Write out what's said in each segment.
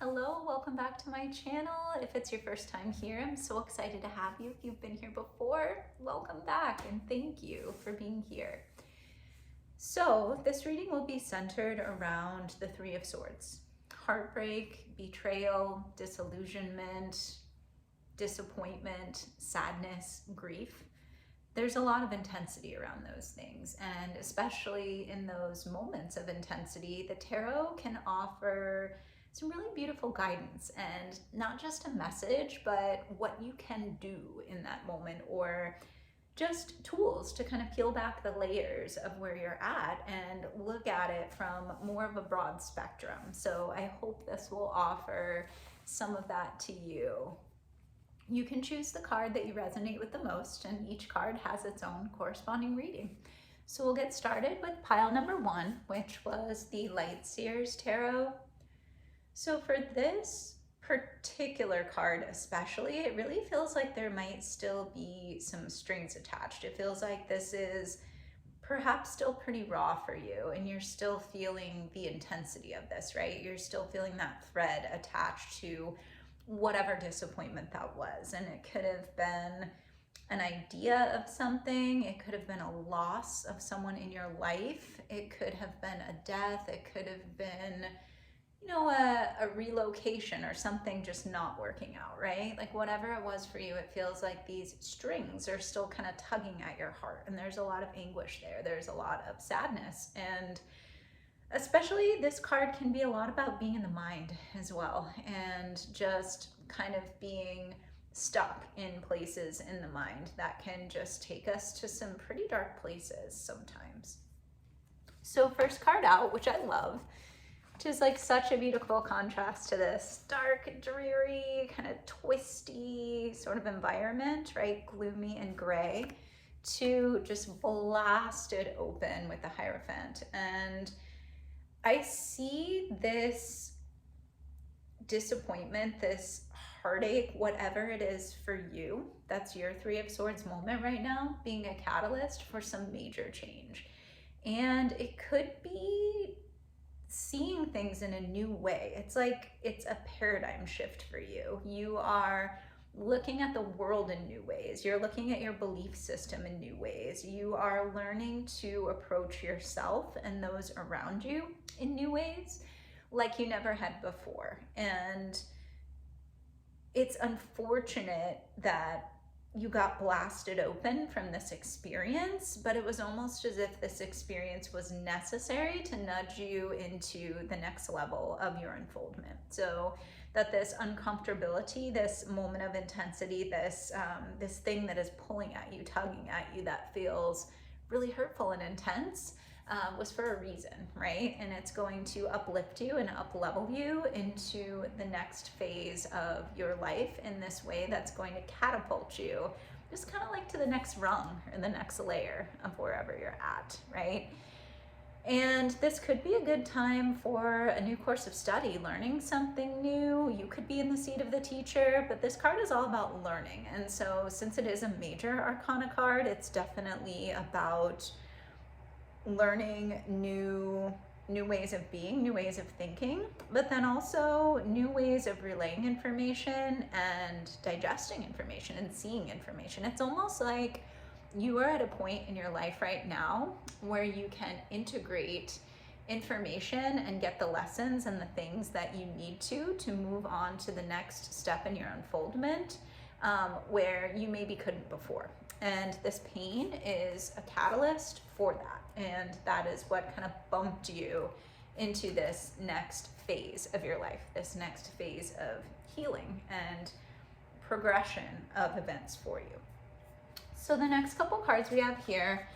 Hello, welcome back to my channel. If it's your first time here, I'm so excited to have you. If you've been here before, welcome back and thank you for being here. So this reading will be centered around the Three of Swords. Heartbreak, betrayal, disillusionment, disappointment, sadness, grief. There's a lot of intensity around those things, and especially in those moments of intensity, the tarot can offer some really beautiful guidance, and not just a message, but what you can do in that moment, or just tools to kind of peel back the layers of where you're at and look at it from more of a broad spectrum. So I hope this will offer some of that to you. You can choose the card that you resonate with the most, and each card has its own corresponding reading. So we'll get started with pile number 1, which was the Light Seers Tarot. So for this particular card especially, it really feels like there might still be some strings attached. It feels like this is perhaps still pretty raw for you, and you're still feeling the intensity of this, right? You're still feeling that thread attached to whatever disappointment that was. And it could have been an idea of something, it could have been a loss of someone in your life, it could have been a death, it could have been a relocation or something just not working out, right? Like whatever it was for you, it feels like these strings are still kind of tugging at your heart, and there's a lot of anguish there. There's a lot of sadness, and especially this card can be a lot about being in the mind as well, and just kind of being stuck in places in the mind that can just take us to some pretty dark places sometimes. So first card out, which I love, which is like such a beautiful contrast to this dark, dreary, kind of twisty sort of environment, right? Gloomy and gray, to just blasted open with the Hierophant. And I see this disappointment, this heartache, whatever it is for you, that's your Three of Swords moment right now, being a catalyst for some major change. And it could be seeing things in a new way. It's like it's a paradigm shift for you. You are looking at the world in new ways. You're looking at your belief system in new ways. You are learning to approach yourself and those around you in new ways like you never had before. And it's unfortunate that you got blasted open from this experience, but it was almost as if this experience was necessary to nudge you into the next level of your unfoldment. So that this uncomfortability, this moment of intensity, this thing that is pulling at you, tugging at you, that feels really hurtful and intense, was for a reason, right? And it's going to uplift you and up-level you into the next phase of your life in this way that's going to catapult you just kind of like to the next rung or the next layer of wherever you're at, right? And this could be a good time for a new course of study, learning something new. You could be in the seat of the teacher, but this card is all about learning. And so since it is a major arcana card, it's definitely about learning new ways of being, new ways of thinking, but then also new ways of relaying information and digesting information and seeing information. It's almost like you are at a point in your life right now where you can integrate information and get the lessons and the things that you need to move on to the next step in your unfoldment, where you maybe couldn't before. And this pain is a catalyst for that. And that is what kind of bumped you into this next phase of your life, this next phase of healing and progression of events for you. So the next couple cards we have here,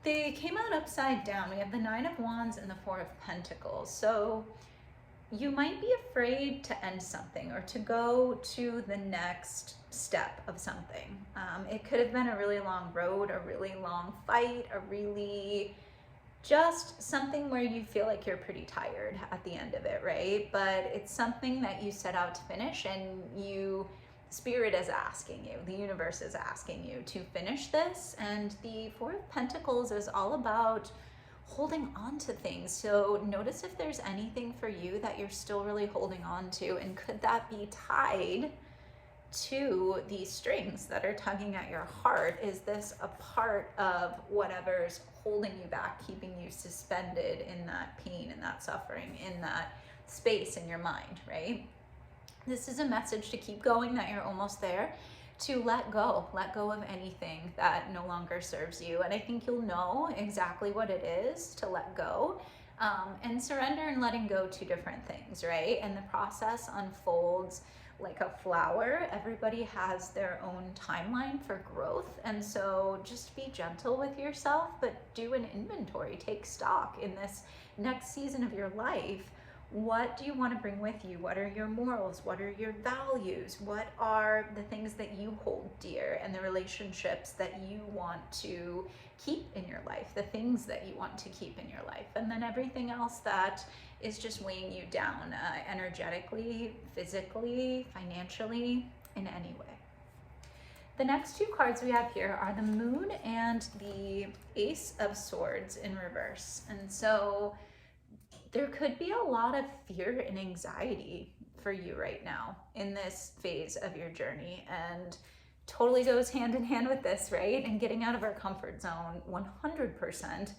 they came out upside down. We have the Nine of Wands and the Four of Pentacles. So you might be afraid to end something or to go to the next step of something. It could have been a really long road, a really long fight, a really just something where you feel like you're pretty tired at the end of it, right? But it's something that you set out to finish, and Spirit is asking you, the universe is asking you to finish this. And the Four of Pentacles is all about holding on to things. So notice if there's anything for you that you're still really holding on to, and could that be tied to these strings that are tugging at your heart? Is this a part of whatever's holding you back, keeping you suspended in that pain and that suffering, in that space in your mind, right? This is a message to keep going, that you're almost there, to let go of anything that no longer serves you. And I think you'll know exactly what it is to let go. And surrender and letting go, two different things, right? And the process unfolds like a flower. Everybody has their own timeline for growth. And so just be gentle with yourself, but do an inventory, take stock in this next season of your life. What do you want to bring with you? What are your morals? What are your values? What are the things that you hold dear, and the relationships that you want to keep in your life, the things that you want to keep in your life, and then everything else that is just weighing you down, energetically, physically, financially, in any way. The next two cards we have here are the Moon and the Ace of Swords in reverse. And so there could be a lot of fear and anxiety for you right now in this phase of your journey, and totally goes hand in hand with this, right? And getting out of our comfort zone, 100%,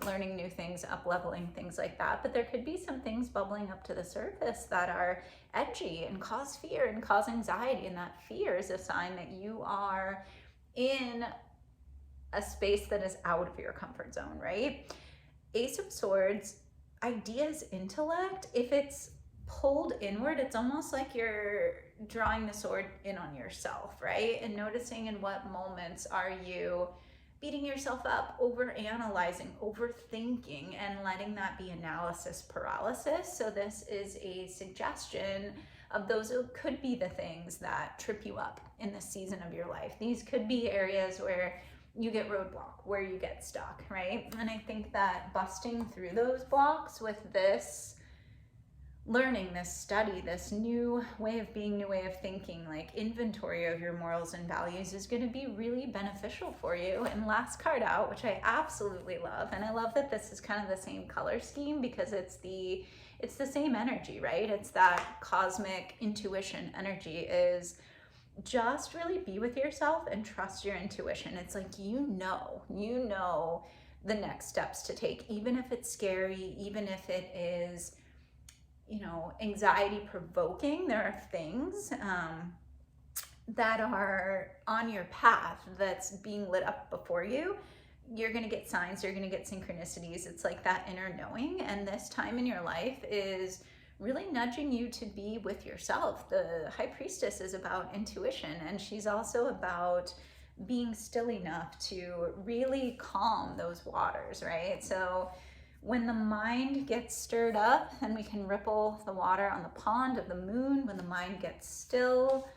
learning new things, up-leveling, things like that. But there could be some things bubbling up to the surface that are edgy and cause fear and cause anxiety, and that fear is a sign that you are in a space that is out of your comfort zone, right? Ace of Swords, ideas, intellect, if it's pulled inward, it's almost like you're drawing the sword in on yourself, right? And noticing in what moments are you beating yourself up, over analyzing, overthinking, and letting that be analysis paralysis. So this is a suggestion of those who could be the things that trip you up in this season of your life. These could be areas where you get roadblock, where you get stuck, right? And I think that busting through those blocks with this learning, this study, this new way of being, new way of thinking, like inventory of your morals and values, is going to be really beneficial for you. And last card out, which I absolutely love, and I love that this is kind of the same color scheme because it's the same energy, right? It's that cosmic intuition energy, is just really be with yourself and trust your intuition. It's like, you know the next steps to take, even if it's scary, even if it is, anxiety provoking. There are things that are on your path that's being lit up before you. You're going to get signs, you're going to get synchronicities. It's like that inner knowing. And this time in your life is really nudging you to be with yourself. The High Priestess is about intuition, and she's also about being still enough to really calm those waters, right? So when the mind gets stirred up, then we can ripple the water on the pond of the moon. When the mind gets still,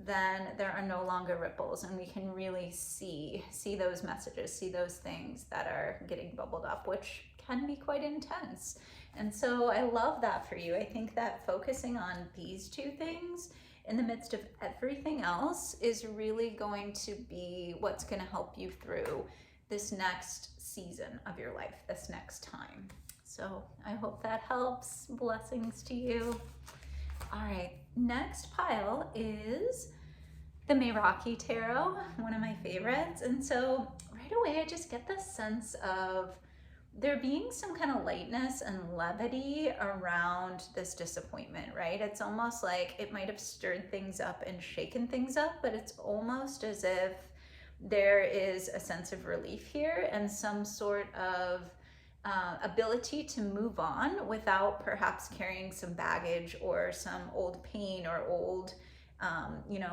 then there are no longer ripples, and we can really see those messages, see those things that are getting bubbled up, which can be quite intense. And so I love that for you. I think that focusing on these two things in the midst of everything else is really going to be what's going to help you through this next season of your life, this next time. So I hope that helps. Blessings to you. All right, next pile is the Meraki Tarot, one of my favorites. And so right away, I just get this sense of there being some kind of lightness and levity around this disappointment, right? It's almost like it might have stirred things up and shaken things up, but it's almost as if there is a sense of relief here and some sort of ability to move on without perhaps carrying some baggage or some old pain or old,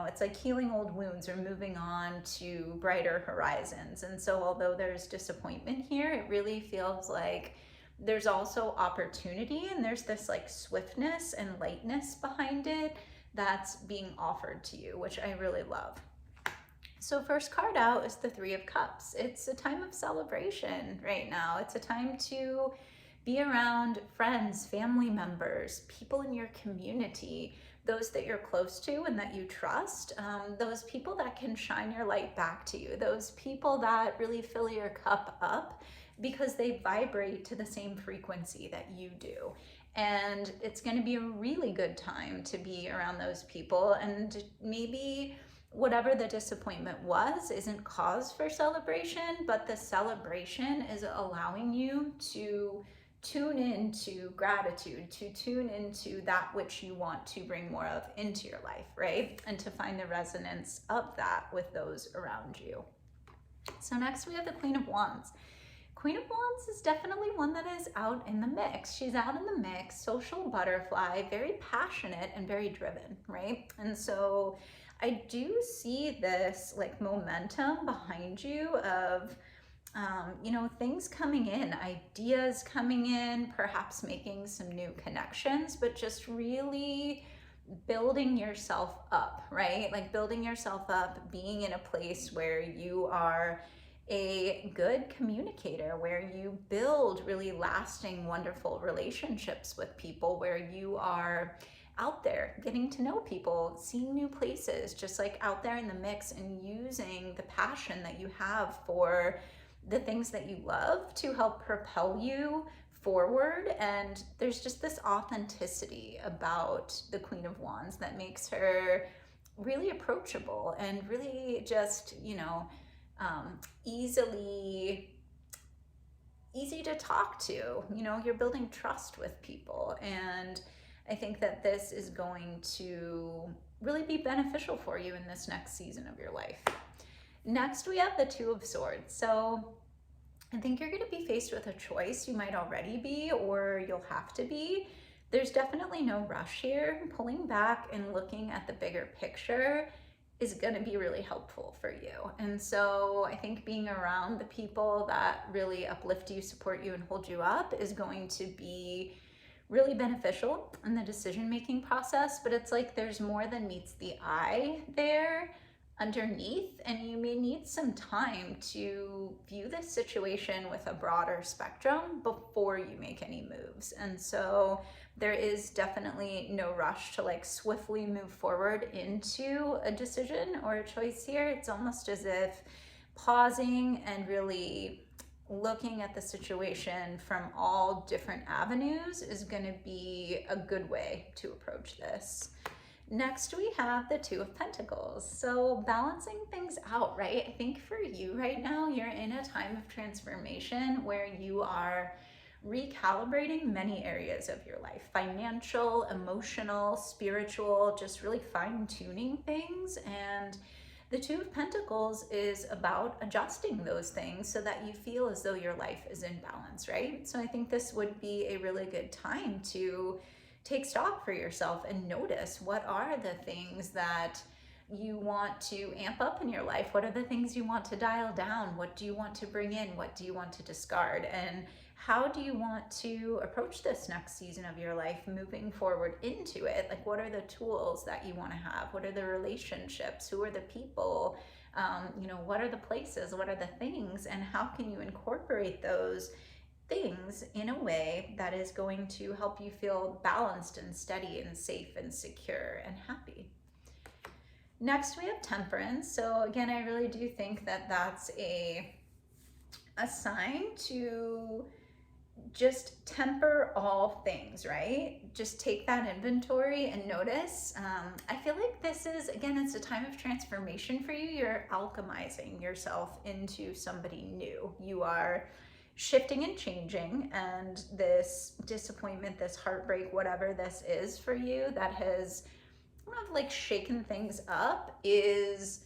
it's like healing old wounds or moving on to brighter horizons. And so although there's disappointment here, it really feels like there's also opportunity, and there's this like swiftness and lightness behind it that's being offered to you, which I really love. So first card out is the Three of Cups. It's a time of celebration right now. It's a time to be around friends, family members, people in your community, those that you're close to and that you trust, those people that can shine your light back to you, those people that really fill your cup up because they vibrate to the same frequency that you do. And it's going to be a really good time to be around those people. And maybe whatever the disappointment was isn't cause for celebration, but the celebration is allowing you to tune into gratitude, to tune into that which you want to bring more of into your life, right? And to find the resonance of that with those around you. So next we have the Queen of Wands. Queen of Wands is definitely one that is out in the mix. She's out in the mix, social butterfly, very passionate and very driven, right? And so I do see this like momentum behind you of things coming in, ideas coming in, perhaps making some new connections, but just really building yourself up, right? Like building yourself up, being in a place where you are a good communicator, where you build really lasting, wonderful relationships with people, where you are out there getting to know people, seeing new places, just like out there in the mix and using the passion that you have for the things that you love to help propel you forward. And there's just this authenticity about the Queen of Wands that makes her really approachable and really just, easy to talk to. You're building trust with people. And I think that this is going to really be beneficial for you in this next season of your life. Next, we have the Two of Swords. So I think you're going to be faced with a choice. You might already be, or you'll have to be. There's definitely no rush here. Pulling back and looking at the bigger picture is going to be really helpful for you. And so I think being around the people that really uplift you, support you, and hold you up is going to be really beneficial in the decision-making process. But it's like there's more than meets the eye there underneath, and you may need some time to view this situation with a broader spectrum before you make any moves. And so there is definitely no rush to like swiftly move forward into a decision or a choice here. It's almost as if pausing and really looking at the situation from all different avenues is going to be a good way to approach this. Next, we have the Two of Pentacles. So balancing things out, right? I think for you right now, you're in a time of transformation where you are recalibrating many areas of your life: financial, emotional, spiritual, just really fine-tuning things. And the Two of Pentacles is about adjusting those things so that you feel as though your life is in balance, right? So I think this would be a really good time to take stock for yourself and notice what are the things that you want to amp up in your life. What are the things you want to dial down? What do you want to bring in? What do you want to discard? And how do you want to approach this next season of your life moving forward into it? Like, what are the tools that you want to have? What are the relationships? Who are the people? What are the places? What are the things? And how can you incorporate those things in a way that is going to help you feel balanced and steady and safe and secure and happy? Next, we have Temperance. So again, I really do think that that's a sign to just temper all things, right? Just take that inventory and notice. I feel like this is, again, it's a time of transformation for you. You're alchemizing yourself into somebody new. You are shifting and changing, and this disappointment, this heartbreak, whatever this is for you that has kind of like shaken things up, is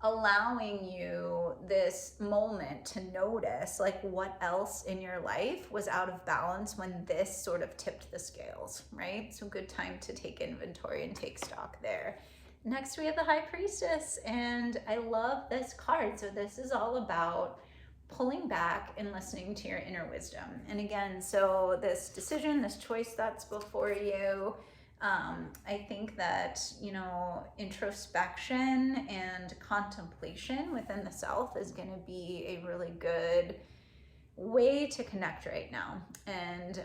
allowing you this moment to notice like what else in your life was out of balance when this sort of tipped the scales, right? So good time to take inventory and take stock there. Next, we have the High Priestess, and I love this card. So this is all about pulling back and listening to your inner wisdom. And again, so this decision, this choice that's before you, I think that, introspection and contemplation within the self is going to be a really good way to connect right now. And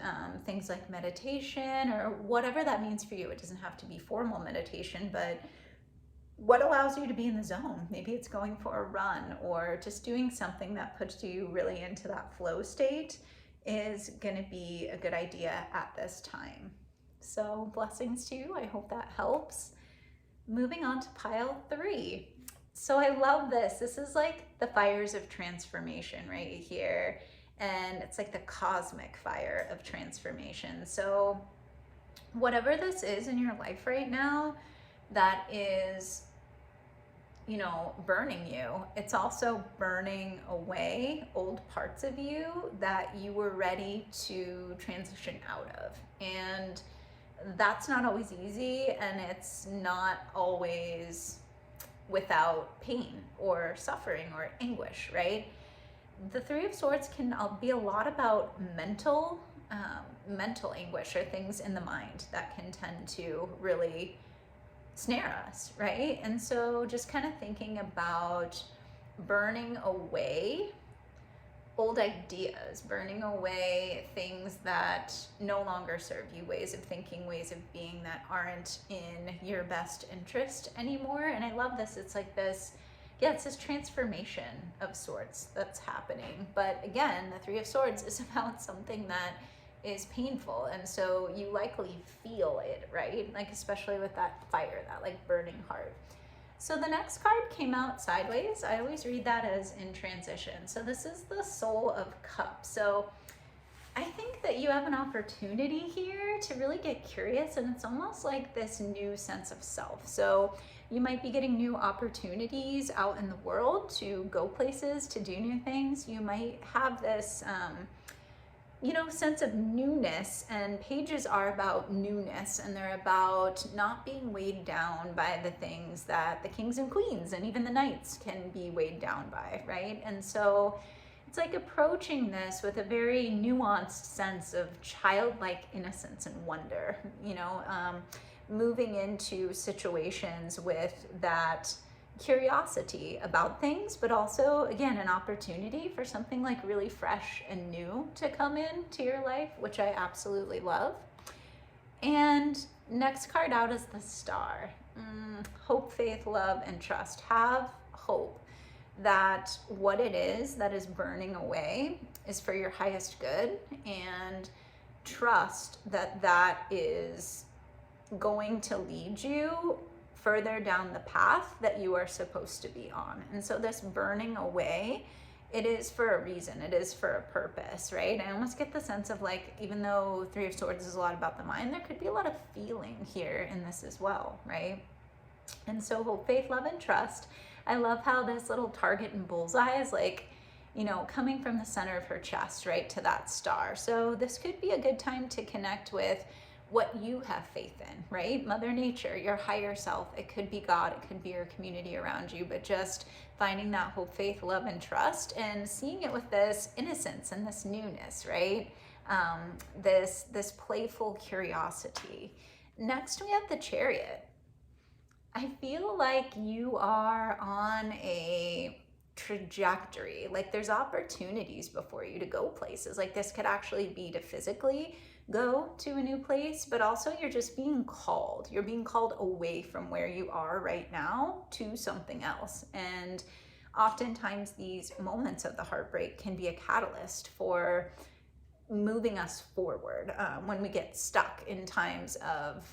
things like meditation or whatever that means for you, it doesn't have to be formal meditation, but what allows you to be in the zone? Maybe it's going for a run or just doing something that puts you really into that flow state is going to be a good idea at this time. So blessings to you. I hope that helps. Moving on to pile 3. So I love this. This is like the fires of transformation right here. And it's like the cosmic fire of transformation. So whatever this is in your life right now that is, you know, burning you, it's also burning away old parts of you that you were ready to transition out of. And that's not always easy, and it's not always without pain or suffering or anguish, right? The Three of Swords can be a lot about mental anguish or things in the mind that can tend to really snare us, right? And so just kind of thinking about burning away old ideas, burning away things that no longer serve you, ways of thinking, ways of being that aren't in your best interest anymore. And I love this. It's like this, yeah, it's this transformation of sorts that's happening. But again, the Three of Swords is about something that is painful, and so you likely feel it, right? Like especially with that fire, that like burning heart. So the next card came out sideways. I always read that as in transition. So this is the Soul of Cups. So I think that you have an opportunity here to really get curious, and it's almost like this new sense of self. So you might be getting new opportunities out in the world to go places, to do new things. You might have this sense of newness, and pages are about newness, and they're about not being weighed down by the things that the kings and queens and even the knights can be weighed down by, right? And so it's like approaching this with a very nuanced sense of childlike innocence and wonder, moving into situations with that curiosity about things, but also, again, an opportunity for something like really fresh and new to come into your life, which I absolutely love. And next card out is the Star. Hope, faith, love, and trust. Have hope that what it is that is burning away is for your highest good, and trust that that is going to lead you further down the path that you are supposed to be on. And so this burning away, it is for a reason, it is for a purpose, right? I almost get the sense of like, even though Three of Swords is a lot about the mind, there could be a lot of feeling here in this as well, right? And so hope, faith, love, and trust. I love how this little target and bullseye is like, coming from the center of her chest, right, to that star. So this could be a good time to connect with what you have faith in, right? Mother Nature, your higher self. It could be God, it could be your community around you, but just finding that hope, faith, love, and trust, and seeing it with this innocence and this newness, right? This playful curiosity. Next, we have the Chariot. I feel like you are on a trajectory, like there's opportunities before you to go places. Like this could actually be to physically go to a new place, but also you're just being called. You're being called away from where you are right now to something else. And oftentimes these moments of the heartbreak can be a catalyst for moving us forward when we get stuck in times of,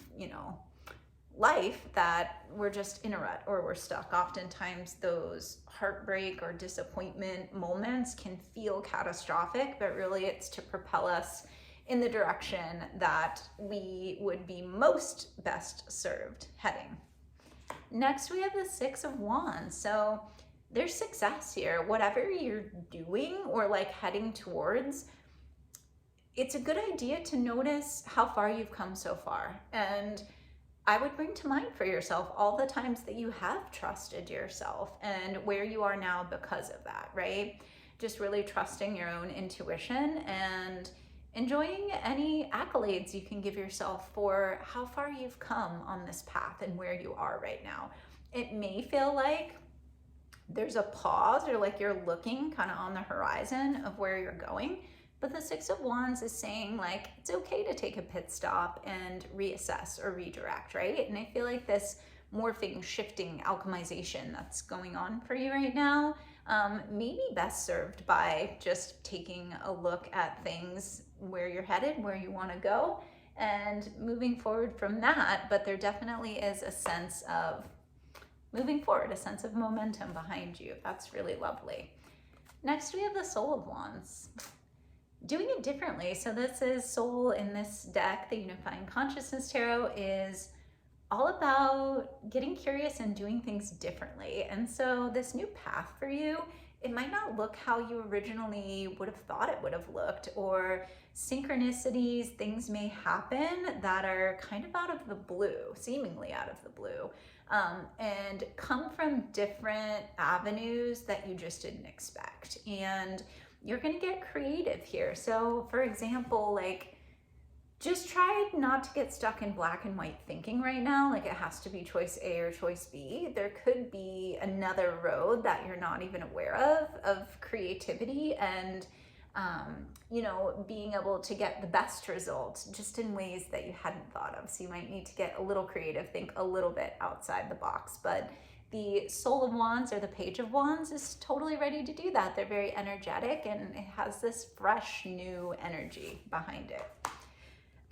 life that we're just in a rut or we're stuck. Oftentimes those heartbreak or disappointment moments can feel catastrophic, but really it's to propel us in the direction that we would be most best served heading. Next, we have the Six of Wands. So there's success here. Whatever you're doing or like heading towards, it's a good idea to notice how far you've come so far. And I would bring to mind for yourself all the times that you have trusted yourself and where you are now because of that, right? Just really trusting your own intuition and enjoying any accolades you can give yourself for how far you've come on this path and where you are right now. It may feel like there's a pause or like you're looking kind of on the horizon of where you're going, but the Six of Wands is saying like, it's okay to take a pit stop and reassess or redirect, right? And I feel like this morphing, shifting, alchemization that's going on for you right now, maybe best served by just taking a look at things, where you're headed, where you want to go, and moving forward from that. But there definitely is a sense of moving forward, a sense of momentum behind you. That's really lovely. Next, we have the Soul of Wands. Doing it differently. So this is Soul in this deck, the Unifying Consciousness Tarot, is all about getting curious and doing things differently. And so this new path for you, it might not look how you originally would have thought it would have looked, or synchronicities, things may happen that are kind of out of the blue, seemingly out of the blue, and come from different avenues that you just didn't expect. And you're going to get creative here. So for example, like, just try not to get stuck in black and white thinking right now, like it has to be choice A or choice B. There could be another road that you're not even aware of creativity and, you know, being able to get the best results just in ways that you hadn't thought of. So you might need to get a little creative, think a little bit outside the box. But the Soul of Wands, or the Page of Wands, is totally ready to do that. They're very energetic, and it has this fresh, new energy behind it.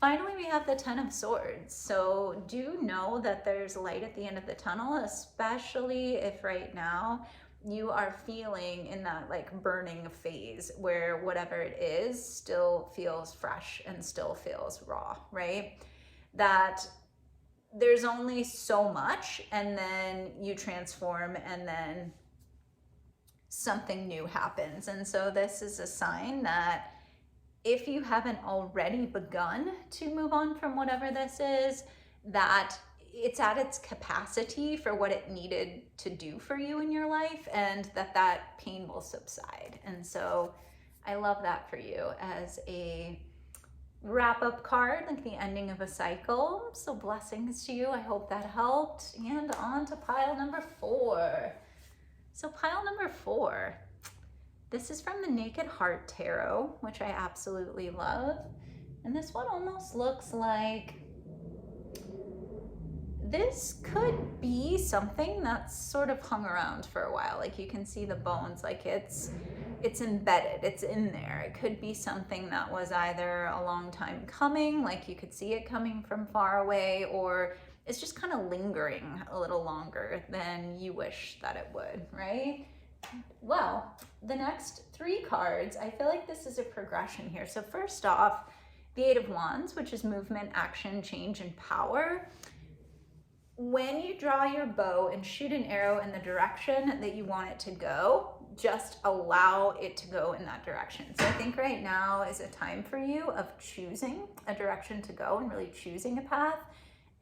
Finally, we have the Ten of Swords. So do know that there's light at the end of the tunnel, especially if right now you are feeling in that like burning phase where whatever it is still feels fresh and still feels raw, right? That there's only so much, and then you transform, and then something new happens. And so this is a sign that if you haven't already begun to move on from whatever this is, that it's at its capacity for what it needed to do for you in your life, and that pain will subside. And so I love that for you as a wrap-up card, like the ending of a cycle. So blessings to you. I hope that helped. And on to pile number 4. So pile number 4. This is from the Naked Heart Tarot, which I absolutely love. And this one almost looks like this could be something that's sort of hung around for a while. Like you can see the bones, like it's embedded, it's in there. It could be something that was either a long time coming, like you could see it coming from far away, or it's just kind of lingering a little longer than you wish that it would, right? Well, the next 3 cards, I feel like this is a progression here. So first off, the Eight of Wands, which is movement, action, change, and power. When you draw your bow and shoot an arrow in the direction that you want it to go, just allow it to go in that direction. So I think right now is a time for you of choosing a direction to go and really choosing a path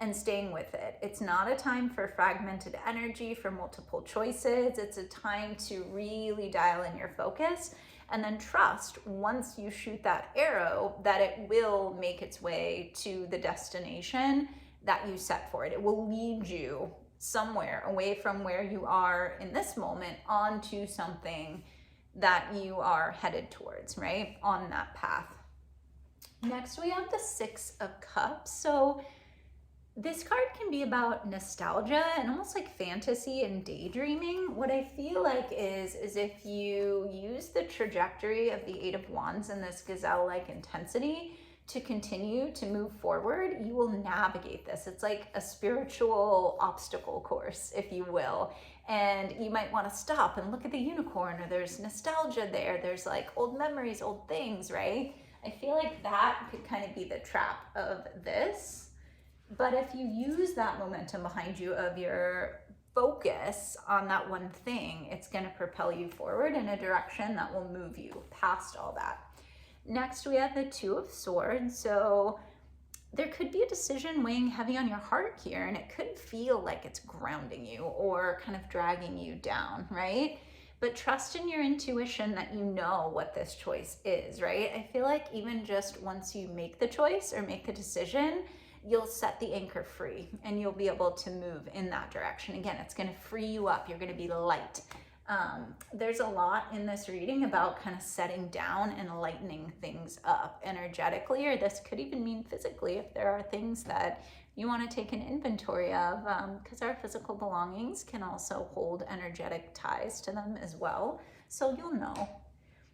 and staying with it. It's not a time for fragmented energy, for multiple choices. It's a time to really dial in your focus and then trust, once you shoot that arrow, that it will make its way to the destination that you set for it. It will lead you somewhere away from where you are in this moment onto something that you are headed towards, right? On that path. Next, we have the Six of Cups. So this card can be about nostalgia and almost like fantasy and daydreaming. What I feel like is if you use the trajectory of the Eight of Wands in this gazelle-like intensity to continue to move forward, you will navigate this. It's like a spiritual obstacle course, if you will. And you might want to stop and look at the unicorn, or there's nostalgia there. There's like old memories, old things, right? I feel like that could kind of be the trap of this. But if you use that momentum behind you of your focus on that one thing, it's going to propel you forward in a direction that will move you past all that. Next, we have the Two of Swords. So there could be a decision weighing heavy on your heart here, and it could feel like it's grounding you or kind of dragging you down, right? But trust in your intuition that you know what this choice is, right? I feel like even just once you make the choice or make the decision, you'll set the anchor free and you'll be able to move in that direction. Again, it's going to free you up. You're going to be light. There's a lot in this reading about kind of setting down and lightening things up energetically, or this could even mean physically if there are things that you want to take an inventory of, because our physical belongings can also hold energetic ties to them as well. So you'll know.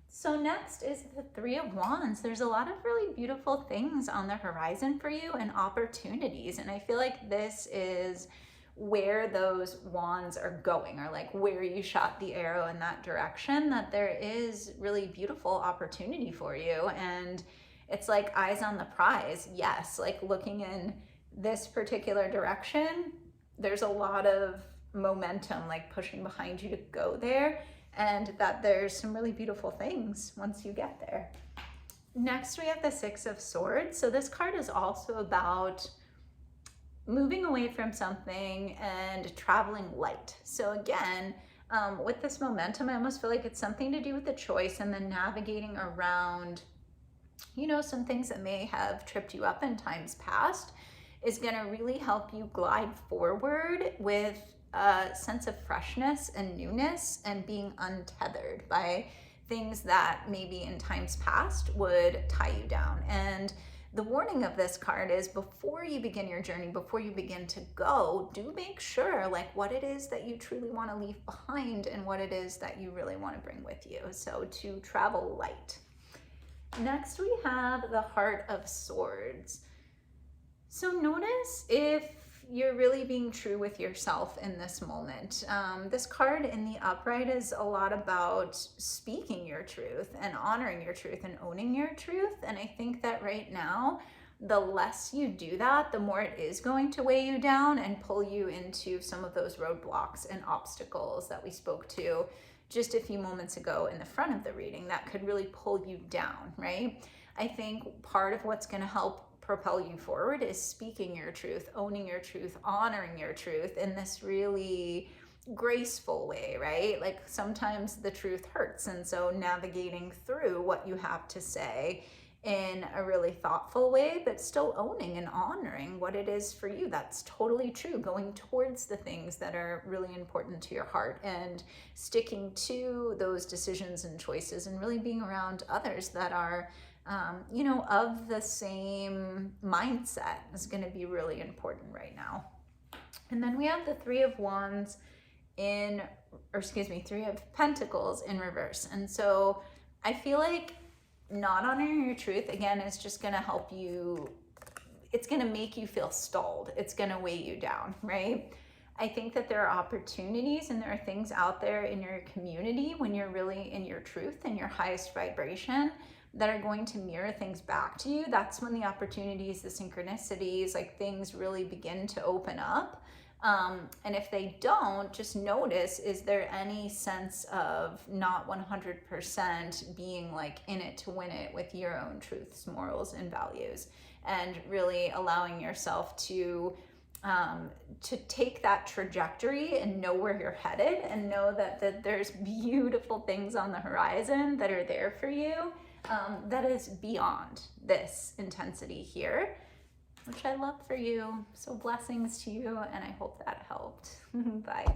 So next is the Three of Wands. There's a lot of really beautiful things on the horizon for you and opportunities. And I feel like this is where those wands are going, or like where you shot the arrow in that direction, that there is really beautiful opportunity for you. And it's like eyes on the prize. Yes, like looking in this particular direction, there's a lot of momentum like pushing behind you to go there, and that there's some really beautiful things once you get there. Next, we have the Six of Swords. So this card is also about moving away from something and traveling light. So again, with this momentum, I almost feel like it's something to do with the choice and then navigating around, you know, some things that may have tripped you up in times past is going to really help you glide forward with a sense of freshness and newness and being untethered by things that maybe in times past would tie you down. And the warning of this card is, before you begin your journey, before you begin to go, do make sure like what it is that you truly want to leave behind and what it is that you really want to bring with you. So to travel light. Next, we have the Heart of Swords. So notice if you're really being true with yourself in this moment. This card in the upright is a lot about speaking your truth and honoring your truth and owning your truth. And I think that right now, the less you do that, the more it is going to weigh you down and pull you into some of those roadblocks and obstacles that we spoke to just a few moments ago in the front of the reading that could really pull you down, right? I think part of what's going to help propel you forward is speaking your truth, owning your truth, honoring your truth in this really graceful way, right? Like sometimes the truth hurts. And so navigating through what you have to say in a really thoughtful way, but still owning and honoring what it is for you that's totally true, going towards the things that are really important to your heart and sticking to those decisions and choices and really being around others that are you know, of the same mindset is going to be really important right now. And then we have the Three of Wands Three of Pentacles in reverse. And so I feel like not honoring your truth, again, is just going to help you. It's going to make you feel stalled. It's going to weigh you down, right? I think that there are opportunities and there are things out there in your community when you're really in your truth and your highest vibration that are going to mirror things back to you. That's when the opportunities, the synchronicities, like things really begin to open up. And if they don't, just notice, is there any sense of not 100% being like in it to win it with your own truths, morals, and values, and really allowing yourself to take that trajectory and know where you're headed and know that there's beautiful things on the horizon that are there for you. That is beyond this intensity here, which I love for you. So blessings to you, and I hope that helped. Bye.